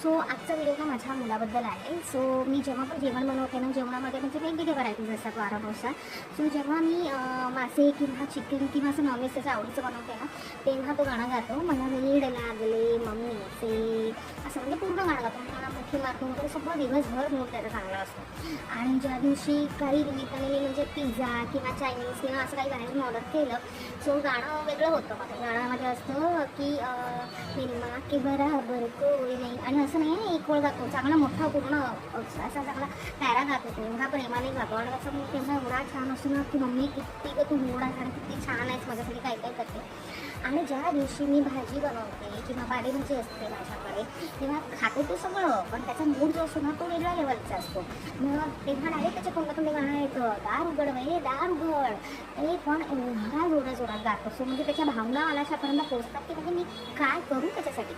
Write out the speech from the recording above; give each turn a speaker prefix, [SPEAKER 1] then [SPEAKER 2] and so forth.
[SPEAKER 1] So आजचा video ना माझ्या मुलाबद्दल आहे. सो मी जेव्हा पण जेवण बनवते ना, जेवणामध्ये म्हणजे वेगवेगळे व्हरायटीज असतात वारानुसार. सो जेव्हा मी मासे किंवा चिकन किंवा असं नॉनव्हेज त्याचं आवडीचं बनवते ना, तेव्हा तो गाणं गातो, मला वेड लागले मम्मीचे, असं म्हणजे पूर्ण गाणं गातो. मला मुठी मारतो वगैरे सगळं दिवसभर मूड त्याचा चांगला असतो. आणि ज्या दिवशी काही निमित्ताने मी म्हणजे पिझ्झा किंवा चायनीज किंवा असं काही बाहेरून ऑर्डर केलं, सो गाणं वेगळं होतं. माझं गाण्यामध्ये असतं की मेरी माँ के बराबर कोई नहीं, आणि असं नाही आहे एक ओळ गातो, चांगला मोठा पूर्ण असा चांगला पॅरा गातो तो, एवढा प्रेमाने गातो. आणि असं मग तेव्हा एवढा छान असतो ना की मम्मी किती ग तू मोडा आणि किती छान आहेस, माझ्यासाठी काय काय करते. आणि ज्या दिवशी मी भाजी बनवते किंवा पालेभाजी असते माझ्याकडे, तेव्हा खातो तो सगळं, पण त्याचा मूड जो असतो ना तो वेगळ्या लेवलचा असतो. मग तेव्हा डायरेक्ट त्याच्या तोंडातून ते गाणं येतं, दार उघड बाई दार उघड, ते पण एवढा जोरात गात असतो, म्हणजे त्याच्या भावना मला अशापर्यंत पोहोचतात की म्हणजे मी काय करू त्याच्यासाठी.